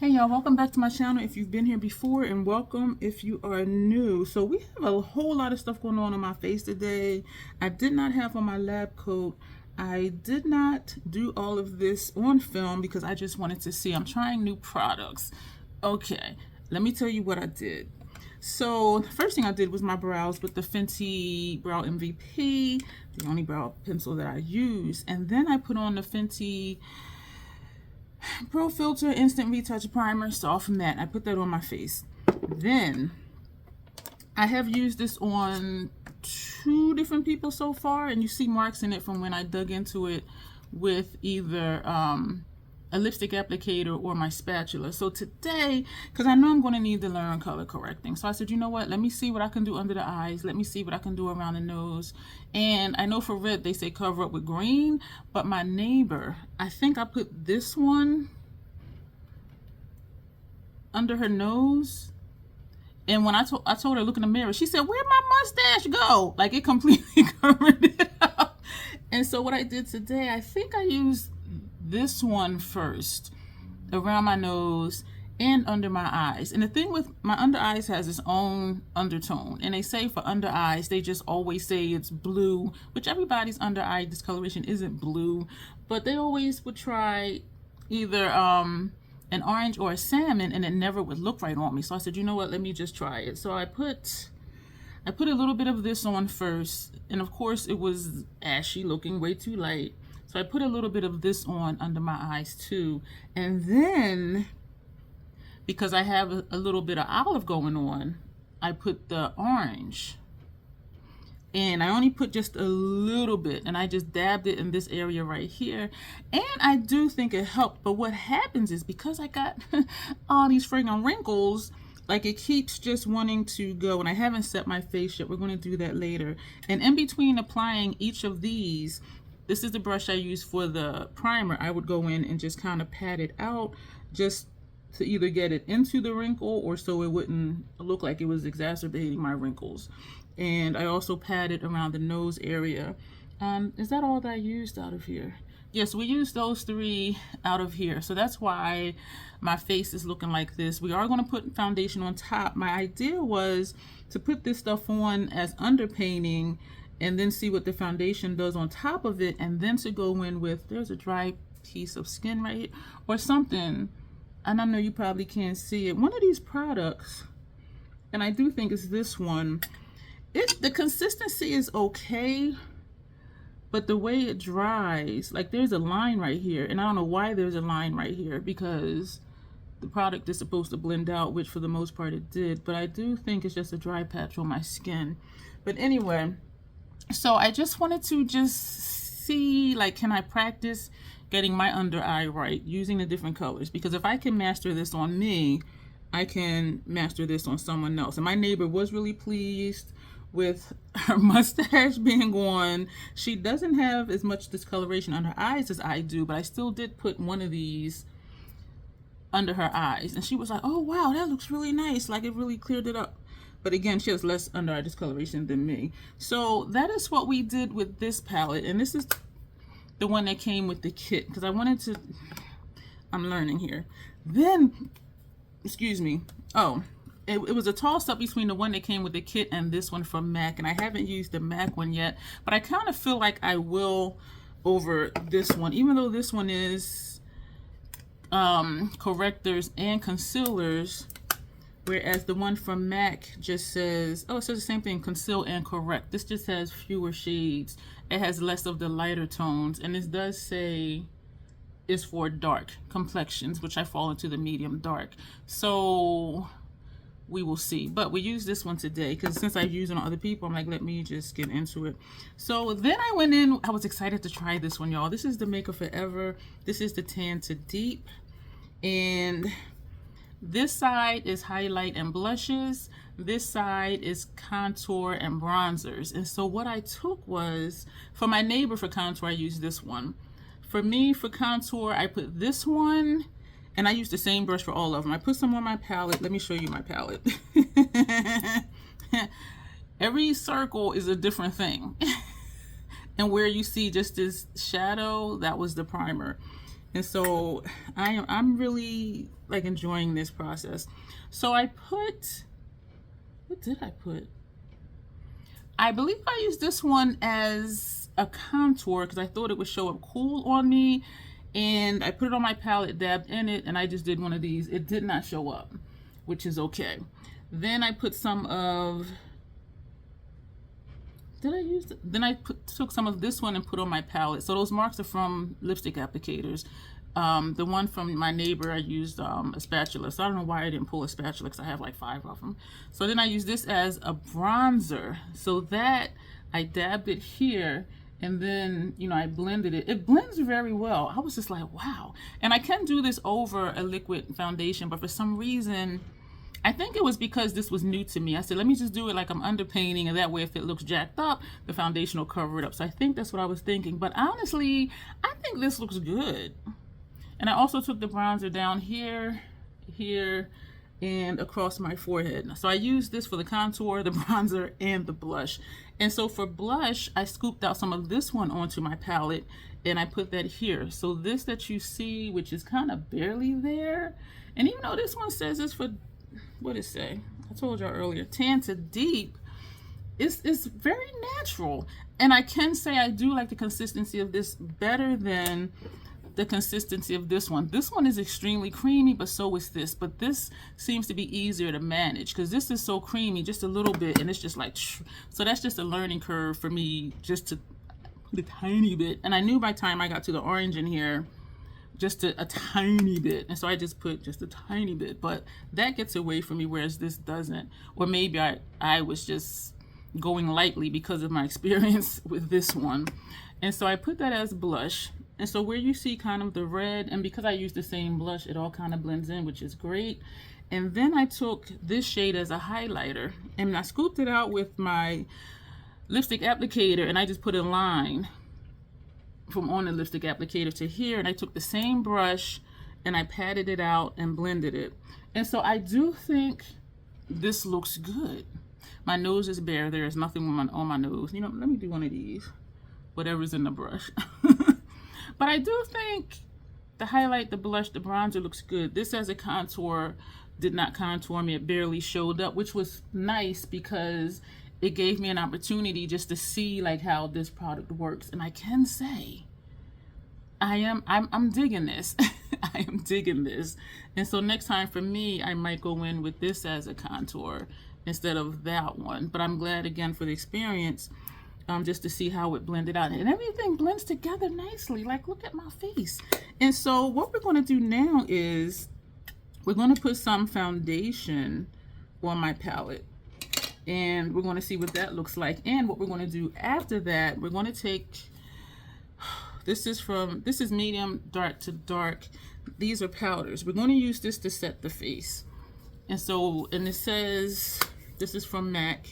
Hey y'all, welcome back to my channel if you've been here before, and welcome if you are new. So we have a whole lot of stuff going on my face today. I did not have on my lab coat. I did not do all of this on film because I just wanted to see. I'm trying new products. Okay, let me tell you what I did. So the first thing I did was my brows with the Fenty Brow MVP, the only brow pencil that I use. And then I put on the Fenty Pro Filter Instant Retouch Primer Soft Matte. I put that on my face. Then I have used this on 2 different people so far, and you see marks in it from when I dug into it with either a lipstick applicator or my spatula. So today, because I know I'm going to need to learn color correcting, so I said, you know what, let me see what I can do under the eyes, let me see what I can do around the nose. And I know for red they say cover up with green, but my neighbor, I think I put this one under her nose, and when I told her look in the mirror, she said, where'd my mustache go? Like, it completely covered it up. And so what I did today, I think I used this one first around my nose and under my eyes. And the thing with my under eyes has its own undertone, and they say for under eyes they just always say it's blue, which everybody's under eye discoloration isn't blue, but they always would try either an orange or a salmon, and it never would look right on me. So I said, you know what, let me just try it. So I put a little bit of this on first, and of course it was ashy looking, way too light. So I put a little bit of this on under my eyes too. And then, because I have a little bit of olive going on, I put the orange. And I only put just a little bit, and I just dabbed it in this area right here. And I do think it helped. But what happens is, because I got all these friggin' wrinkles, like, it keeps just wanting to go. And I haven't set my face yet. We're going to do that later. And in between applying each of these, this is the brush I use for the primer. I would go in and just kind of pat it out, just to either get it into the wrinkle or so it wouldn't look like it was exacerbating my wrinkles. And I also pat it around the nose area. Is that all that I used out of here? Yes, we used those 3 out of here. So that's why my face is looking like this. We are going to put foundation on top. My idea was to put this stuff on as underpainting and then see what the foundation does on top of it, and then to go in with, there's a dry piece of skin right here, or something, and I know you probably can't see it. One of these products, and I do think it's this one, the consistency is okay, but the way it dries, like, there's a line right here, and I don't know why there's a line right here, because the product is supposed to blend out, which for the most part it did, but I do think it's just a dry patch on my skin. But anyway, so I just wanted to just see, like, can I practice getting my under eye right using the different colors? Because if I can master this on me, I can master this on someone else. And my neighbor was really pleased with her mustache being on. She doesn't have as much discoloration on her eyes as I do, but I still did put one of these under her eyes. And she was like, oh wow, that looks really nice. Like, it really cleared it up. But again, she has less under eye discoloration than me. So that is what we did with this palette. And this is the one that came with the kit, because I wanted to, I'm learning here. Then, excuse me, oh, it was a toss-up between the one that came with the kit and this one from MAC. And I haven't used the MAC one yet, but I kind of feel like I will over this one, even though this one is correctors and concealers, whereas the one from MAC just says, oh, it says the same thing, conceal and correct. This just has fewer shades. It has less of the lighter tones, and this does say it's for dark complexions, which I fall into the medium dark. So we will see. But we use this one today because since I've used it on other people, I'm like, let me just get into it. So then I went in, I was excited to try this one, y'all. This is the Maker Forever. This is the Tan to Deep. And this side is highlight and blushes. This side is contour and bronzers. And so what I took was, for my neighbor for contour, I used this one. For me, for contour, I put this one, and I used the same brush for all of them. I put some on my palette. Let me show you my palette. Every circle is a different thing. And where you see just this shadow, that was the primer. And so I'm really like enjoying this process. So I put, what did I put? I believe I used this one as a contour because I thought it would show up cool on me. And I put it on my palette, dabbed in it, and I just did one of these. It did not show up, which is okay. Then I put some of, did I use it? Then I took some of this one and put on my palette. So those marks are from lipstick applicators. The one from my neighbor, I used a spatula. So I don't know why I didn't pull a spatula because I have like 5 of them. So then I used this as a bronzer. So that I dabbed it here, and then, you know, I blended it. It blends very well. I was just like, wow. And I can do this over a liquid foundation, but for some reason, I think it was because this was new to me. I said, let me just do it like I'm underpainting, and that way if it looks jacked up, the foundation will cover it up. So I think that's what I was thinking. But honestly, I think this looks good. And I also took the bronzer down here, here, and across my forehead. So I used this for the contour, the bronzer, and the blush. And so for blush, I scooped out some of this one onto my palette, and I put that here. So this that you see, which is kind of barely there, and even though this one says it's for, what did it say? I told y'all earlier, tan to deep. It's very natural. And I can say I do like the consistency of this better than the consistency of this one. This one is extremely creamy, but so is this. But this seems to be easier to manage because this is so creamy, just a little bit, and it's just like, so that's just a learning curve for me, just to put a tiny bit. And I knew by the time I got to the orange in here, just a tiny bit, and so I just put just a tiny bit, but that gets away from me, whereas this doesn't. Or maybe I was just going lightly because of my experience with this one. And so I put that as blush, and so where you see kind of the red, and because I use the same blush, it all kind of blends in, which is great. And then I took this shade as a highlighter, and I scooped it out with my lipstick applicator, and I just put a line from on the lipstick applicator to here, and I took the same brush and I patted it out and blended it. And so I do think this looks good. My nose is bare. There is nothing on my nose. You know, let me do one of these, whatever's in the brush. But I do think the highlight, the blush, the bronzer looks good. This as a contour did not contour me. It barely showed up, which was nice because it gave me an opportunity just to see like how this product works. And I can say I'm digging this. I am digging this. And so next time for me, I might go in with this as a contour instead of that one. But I'm glad again for the experience, just to see how it blended out, and everything blends together nicely. Like, look at my face. And so what we're going to do now is we're going to put some foundation on my palette, and we're going to see what that looks like. And what we're going to do after that, we're going to take, this is medium dark to dark. These are powders. We're going to use this to set the face. And so, and it says, this is from MAC.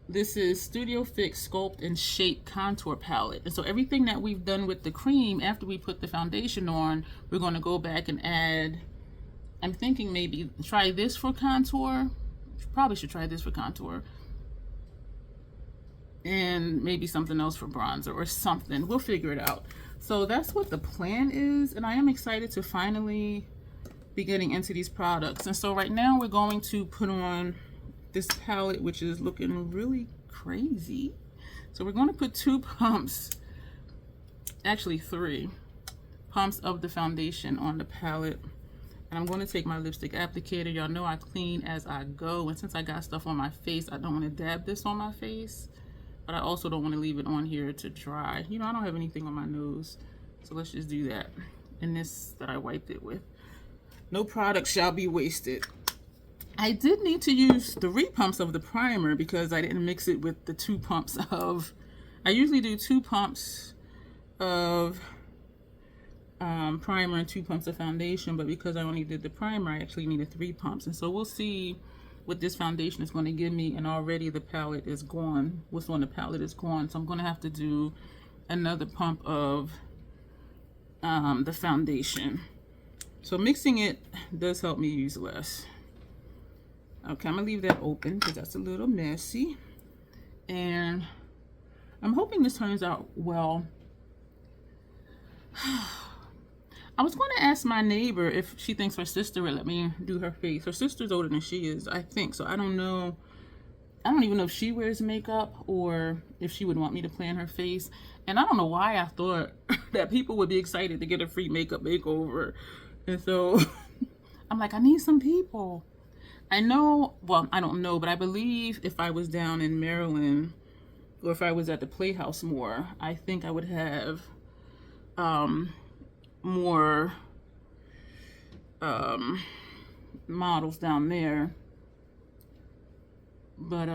This is Studio Fix Sculpt and Shape Contour Palette. And so everything that we've done with the cream, after we put the foundation on, we're going to go back and add, I'm thinking maybe try this for contour. Probably should try this for contour. And maybe something else for bronzer or something. We'll figure it out. So that's what the plan is. And I am excited to finally be getting into these products. And so right now we're going to put on this palette, which is looking really crazy. So we're going to put 2 pumps, actually 3 pumps of the foundation on the palette. And I'm going to take my lipstick applicator. Y'all know I clean as I go. And since I got stuff on my face, I don't want to dab this on my face. But I also don't want to leave it on here to dry. You know, I don't have anything on my nose. So let's just do that. And this that I wiped it with. No product shall be wasted. I did need to use 3 pumps of the primer because I didn't mix it with the 2 pumps of, I usually do 2 pumps of primer and 2 pumps of foundation, but because I only did the primer, I actually needed 3 pumps. And so we'll see what this foundation is going to give me, and already the palette is gone. What's on the palette is gone, so I'm going to have to do another pump of the foundation. So mixing it does help me use less. Okay, I'm gonna leave that open because that's a little messy, and I'm hoping this turns out well. I was going to ask my neighbor if she thinks her sister would let me do her face. Her sister's older than she is, I think. So I don't know. I don't even know if she wears makeup or if she would want me to plan her face. And I don't know why I thought that people would be excited to get a free makeup makeover. And so I'm like, I need some people. I know, well, I don't know, but I believe if I was down in Maryland or if I was at the Playhouse more, I think I would have more models down there. But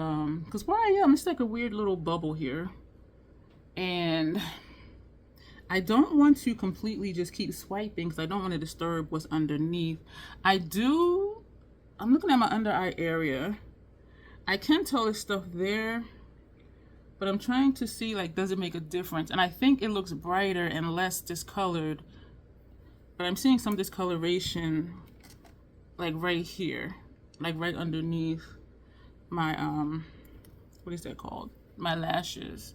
because where I am, it's like a weird little bubble here, and I don't want to completely just keep swiping because I don't want to disturb what's underneath. I'm looking at my under eye area. I can tell there's stuff there, but I'm trying to see, like, does it make a difference? And I think it looks brighter and less discolored, but I'm seeing some discoloration like right here, like right underneath my what is that called, my lashes.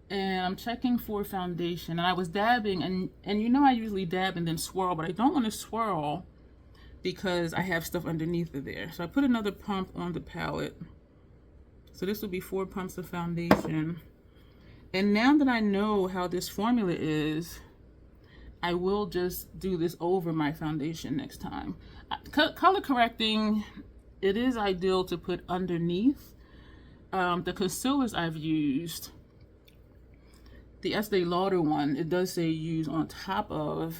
And I'm checking for foundation, and I was dabbing, and you know I usually dab and then swirl, but I don't want to swirl because I have stuff underneath of there. So I put another pump on the palette. So this will be 4 pumps of foundation. And now that I know how this formula is, I will just do this over my foundation next time. Color correcting, it is ideal to put underneath. The concealers I've used, the Estee Lauder one, it does say use on top of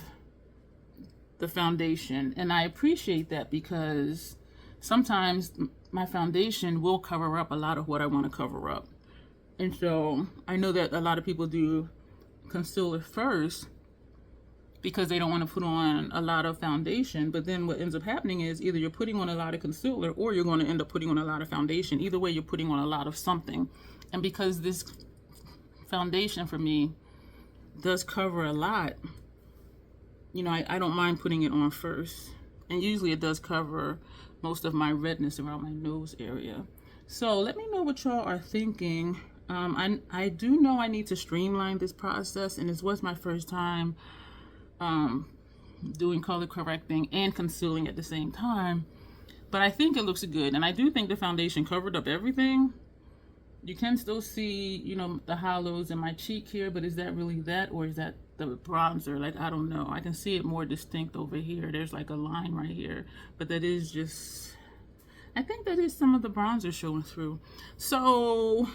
the foundation. And I appreciate that because sometimes my foundation will cover up a lot of what I want to cover up. And so I know that a lot of people do concealer first because they don't want to put on a lot of foundation. But then what ends up happening is either you're putting on a lot of concealer or you're going to end up putting on a lot of foundation. Either way, you're putting on a lot of something. And because this foundation for me does cover a lot, you know, I don't mind putting it on first. And usually it does cover most of my redness around my nose area. So let me know what y'all are thinking. I do know I need to streamline this process, and this was my first time doing color correcting and concealing at the same time, but I think it looks good. And I do think the foundation covered up everything. You can still see, you know, the hollows in my cheek here, but is that really that, or is that the bronzer? Like, I don't know. I can see it more distinct over here. There's like a line right here, but that is just, I think that is some of the bronzer showing through. So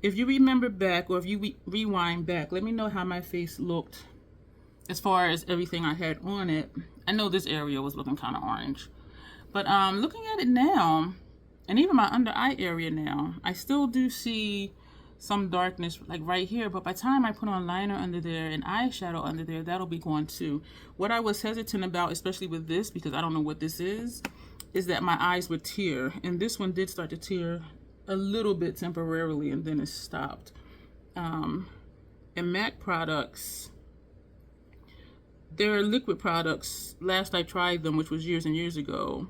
if you remember back, or if you rewind back, let me know how my face looked as far as everything I had on it. I know this area was looking kind of orange, but looking at it now, and even my under eye area now, I still do see some darkness like right here, but by the time I put on liner under there and eyeshadow under there, that'll be gone too. What I was hesitant about, especially with this, because I don't know what this is that my eyes would tear, and this one did start to tear a little bit temporarily, and then it stopped. And MAC products, they're liquid products. Last I tried them, which was years and years ago,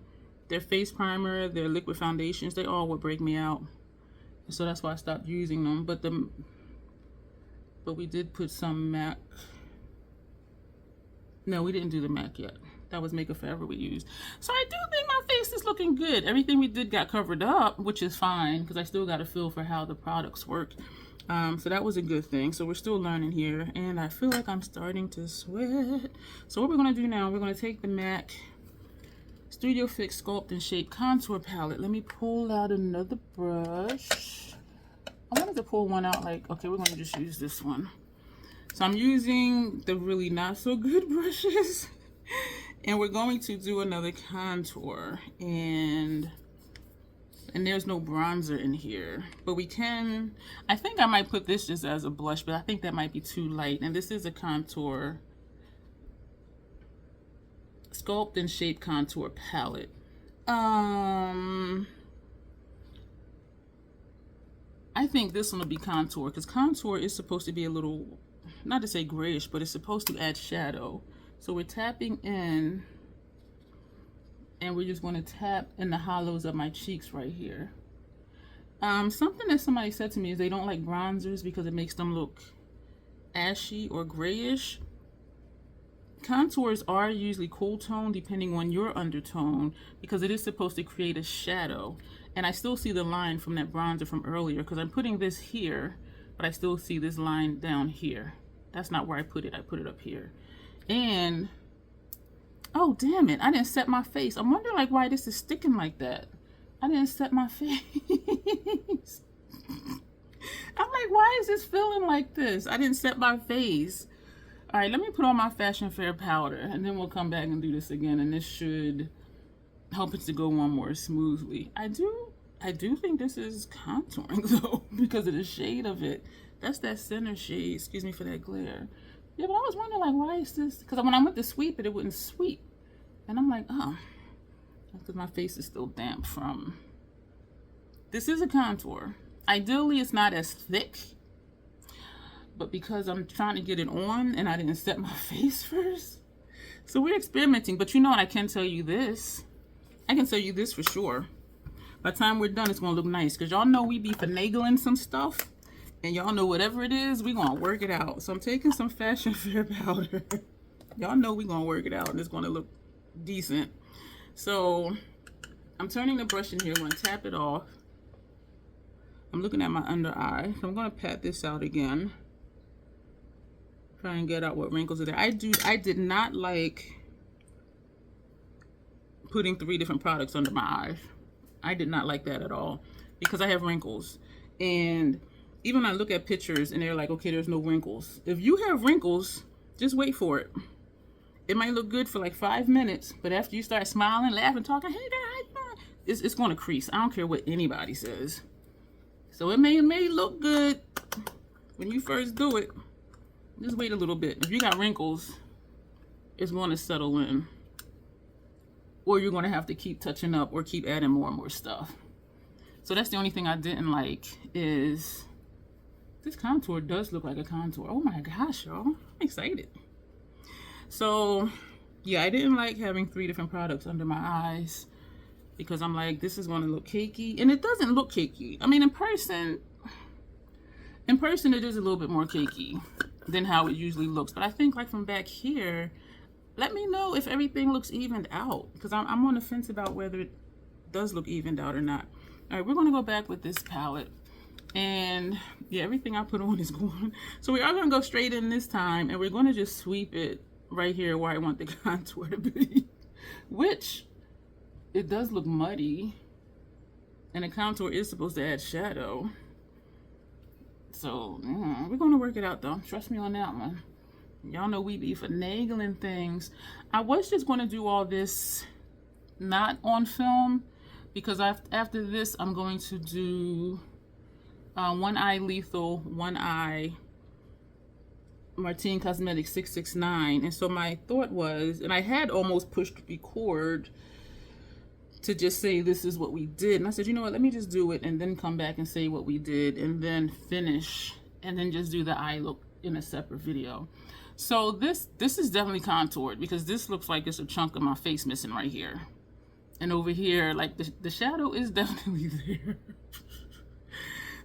their face primer, their liquid foundations, they all would break me out. So that's why I stopped using them. But we did put some MAC. No, we didn't do the MAC yet. That was Makeup Forever we used. So I do think my face is looking good. Everything we did got covered up, which is fine because I still got a feel for how the products work. So that was a good thing. So we're still learning here, and I feel like I'm starting to sweat. So what we're going to do now, we're going to take the MAC Studio Fix Sculpt and Shape Contour Palette. Let me pull out another brush. I wanted to pull one out like, okay, we're going to just use this one. So I'm using the really not so good brushes. And we're going to do another contour. And there's no bronzer in here. But we can, I think I might put this just as a blush, but I think that might be too light. And this is a contour. Sculpt and Shape Contour Palette. I think this one will be contour, because contour is supposed to be a little, not to say grayish, but it's supposed to add shadow. So we're tapping in, and we're just going to tap in the hollows of my cheeks right here. Something that somebody said to me is they don't like bronzers because it makes them look ashy or grayish. contours are usually cool tone depending on your undertone, because it is supposed to create a shadow. And I still see the line from that bronzer from earlier, because I'm putting this here, but I still see this line down here. That's not where I put it up here. And oh damn it, I didn't set my face. I'm wondering like why this is sticking like that. I didn't set my face. I'm like, why is this feeling like this? I didn't set my face. All right, let me put on my Fashion Fair powder, and then we'll come back and do this again, and this should help it to go on more smoothly. I do think this is contouring though, because of the shade of it. That's that center shade. Excuse me for that glare. Yeah, but I was wondering like, why is this? Because when I went to sweep it, it wouldn't sweep, and I'm like, oh, that's because my face is still damp from. This is a contour. Ideally, it's not as thick, but because I'm trying to get it on and I didn't set my face first, so we're experimenting. But you know what? I can tell you this. I can tell you this for sure. By the time we're done, it's gonna look nice, because y'all know we be finagling some stuff, and y'all know whatever it is, we gonna work it out. So I'm taking some Fashion Fair powder. Y'all know we gonna work it out, and it's gonna look decent. So I'm turning the brush in here. I'm gonna tap it off. I'm looking at my under eye. So I'm gonna pat this out again. Try and get out what wrinkles are there. I did not like putting 3 different products under my eyes. I did not like that at all, because I have wrinkles. And even when I look at pictures and they're like, okay, there's no wrinkles. If you have wrinkles, just wait for it. It might look good for like 5 minutes, but after you start smiling, laughing, talking, hey girl, how you doing? It's going to crease. I don't care what anybody says. So it may look good when you first do it. Just wait a little bit. If you got wrinkles, it's going to settle in. Or you're going to have to keep touching up or keep adding more and more stuff. So that's the only thing I didn't like, is this contour does look like a contour. Oh my gosh, y'all. I'm excited. So yeah, I didn't like having 3 different products under my eyes, because I'm like, this is going to look cakey. And it doesn't look cakey. I mean, in person it is a little bit more cakey than how it usually looks. But I think like from back here, let me know if everything looks evened out, because I'm on the fence about whether it does look evened out or not. All right, we're going to go back with this palette. And yeah, everything I put on is gone. So we are going to go straight in this time, and we're going to just sweep it right here where I want the contour to be. Which, it does look muddy. And a contour is supposed to add shadow. So, we're going to work it out though. Trust me on that one. Y'all know we be finagling things. I was just going to do all this not on film, because after this I'm going to do One Eye Lethal, One Eye Martine Cosmetics 669. And so my thought was, and I had almost pushed record to just say this is what we did, and I said, you know what, let me just do it and then come back and say what we did and then finish and then just do the eye look in a separate video. So this is definitely contoured, because this looks like it's a chunk of my face missing right here. And over here, like the shadow is definitely there.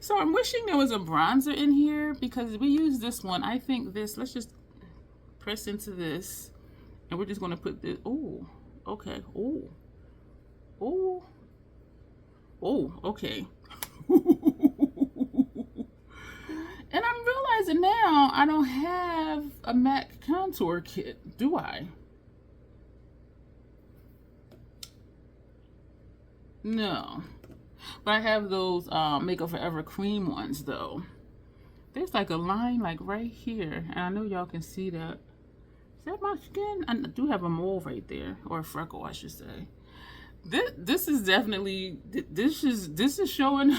So I'm wishing there was a bronzer in here, because we use this one. I think this, let's just press into this, and we're just going to put this. Oh, okay. Oh, oh, oh, okay. And I'm realizing now I don't have a MAC contour kit, do I? No. But I have those Makeup Forever cream ones though. There's like a line like right here, and I know y'all can see that. Is that my skin? I do have a mole right there, or a freckle I should say. This is definitely, this is showing.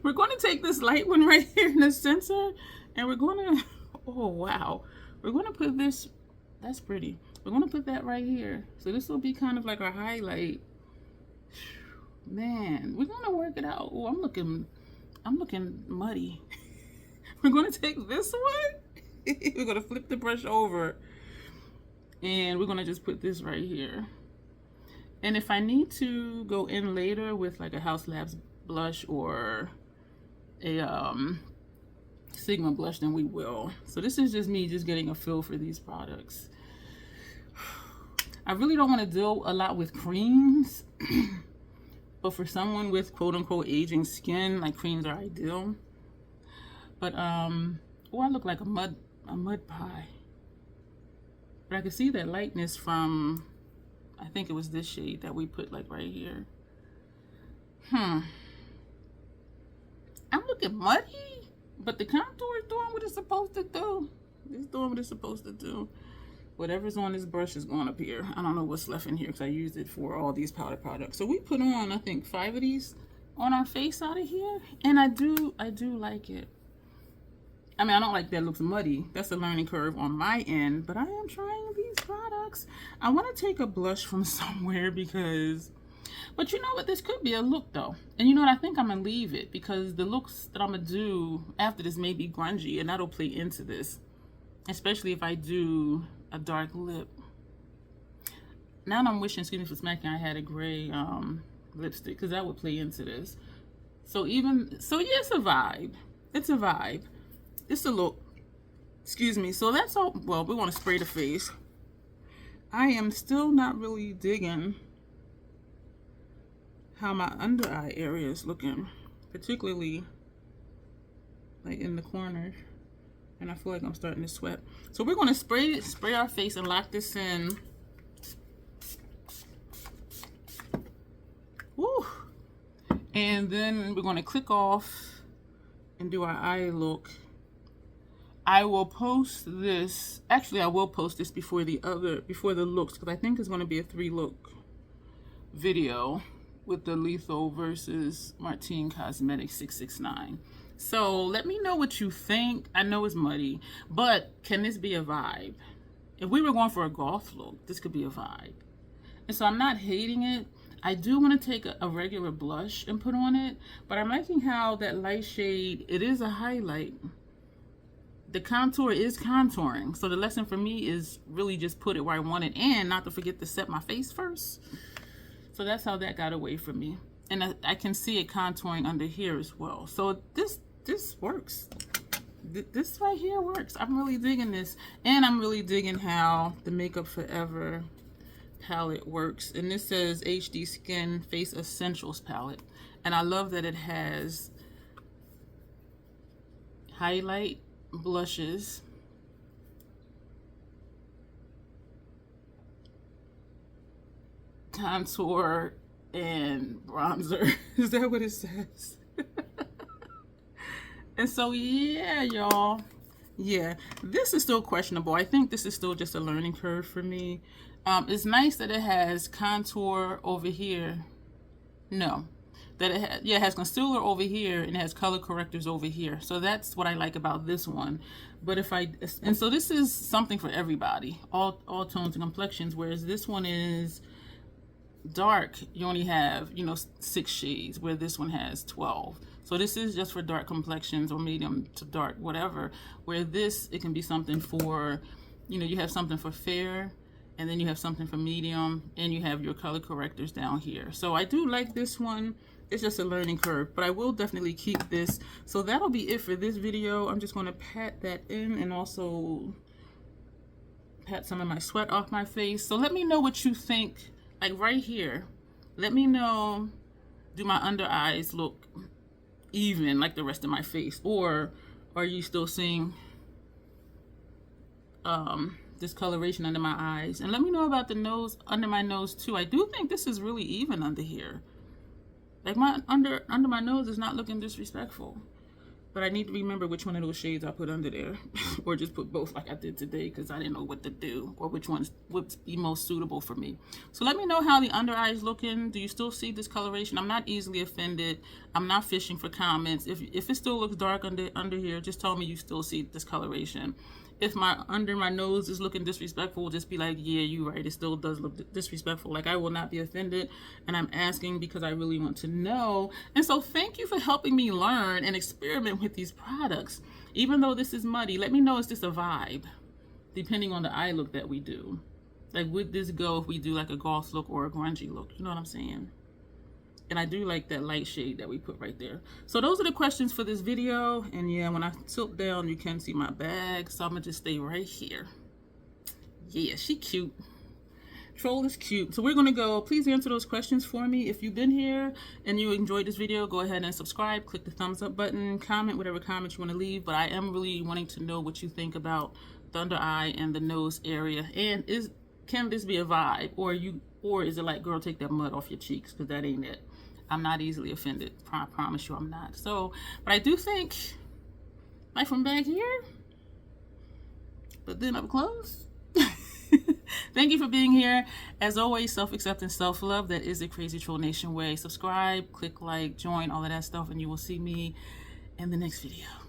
We're going to take this light one right here in the center, and we're going to, oh wow, we're going to put this, that's pretty. We're going to put that right here. So this will be kind of like a highlight. Man, we're going to work it out. Oh, I'm looking muddy. We're going to take this one. We're going to flip the brush over, and we're going to just put this right here. And if I need to go in later with like a House Labs blush or a Sigma blush, then we will. So this is just me just getting a feel for these products. I really don't want to deal a lot with creams, but for someone with quote-unquote aging skin, like creams are ideal. But oh, I look like a mud pie. But I can see that lightness from, I think it was this shade that we put like right here. I'm looking muddy, but the contour is doing what it's supposed to do. It's doing what it's supposed to do. Whatever's on this brush is going up here. I don't know what's left in here because I used it for all these powder products. So we put on, I think, 5 of these on our face out of here. And I do like it. I mean, I don't like that it looks muddy. That's a learning curve on my end. But I am trying these products. I want to take a blush from somewhere because... But you know what? This could be a look, though. And you know what? I think I'm going to leave it because the looks that I'm going to do after this may be grungy. And that'll play into this. Especially if I do a dark lip. Now I'm wishing, excuse me for smacking, I had a gray lipstick because that would play into this. So yeah, it's a vibe. It's a vibe. It's a look. Excuse me. So that's all. Well, we want to spray the face. I am still not really digging how my under eye area is looking, particularly like in the corners. And I feel like I'm starting to sweat. So we're going to spray our face and lock this in. Woo! And then we're going to click off and do our eye look. I will post this. Actually, I will post this before the looks, because I think it's going to be a 3-look video with the Lethal versus Martine Cosmetics 669. So let me know what you think. I know it's muddy, but can this be a vibe? If we were going for a goth look, this could be a vibe. And so I'm not hating it. I do want to take a regular blush and put on it, but I'm liking how that light shade, it is a highlight. The contour is contouring. So the lesson for me is really just put it where I want it and not to forget to set my face first. So that's how that got away from me. And I can see it contouring under here as well. So this works. This right here works. I'm really digging this. And I'm really digging how the Makeup Forever palette works. And this says HD Skin Face Essentials palette. And I love that it has highlight, blushes, contour, and bronzer. Is that what it says? And so yeah, y'all, yeah, this is still questionable. I think this is still just a learning curve for me. It's nice that it has contour over here. No, that it has concealer over here and it has color correctors over here. So that's what I like about this one. But and so this is something for everybody, all tones and complexions, whereas this one is dark. You only have, 6 shades, where this one has 12. So this is just for dark complexions or medium to dark, whatever. Where this, it can be something for, you have something for fair, and then you have something for medium, and you have your color correctors down here. So I do like this one. It's just a learning curve, but I will definitely keep this. So that'll be it for this video. I'm just going to pat that in and also pat some of my sweat off my face. So let me know what you think. Like right here, let me know, do my under eyes look even like the rest of my face, or are you still seeing discoloration under my eyes? And let me know about the nose, under my nose too. I do think this is really even under here. Like my under my nose is not looking disrespectful. But I need to remember which one of those shades I put under there. Or just put both like I did today, because I didn't know what to do, or which ones would be most suitable for me. So let me know how the under eye is looking. Do you still see discoloration? I'm not easily offended. I'm not fishing for comments. If it still looks dark under here, just tell me you still see discoloration. If under my nose is looking disrespectful, just be like, yeah, you're right, it still does look disrespectful. Like, I will not be offended, and I'm asking because I really want to know. And so thank you for helping me learn and experiment with these products. Even though this is muddy, let me know, is this a vibe, depending on the eye look that we do. Like, would this go if we do like a goth look or a grungy look? You know what I'm saying? And I do like that light shade that we put right there. So those are the questions for this video. And yeah, when I tilt down, you can see my bag. So I'm gonna just stay right here. Yeah, she cute. Troll is cute. So we're gonna go, please answer those questions for me. If you've been here and you enjoyed this video, go ahead and subscribe, click the thumbs up button, comment whatever comments you wanna leave. But I am really wanting to know what you think about the under eye and the nose area. And can this be a vibe? Or is it like, girl, take that mud off your cheeks? Because that ain't it. I'm not easily offended. I promise you I'm not. So, but I do think, like from back here, but then up close. Thank you for being here. As always, self-acceptance, self-love. That is the Crazy Troll Nation way. Subscribe, click like, join, all of that stuff, and you will see me in the next video.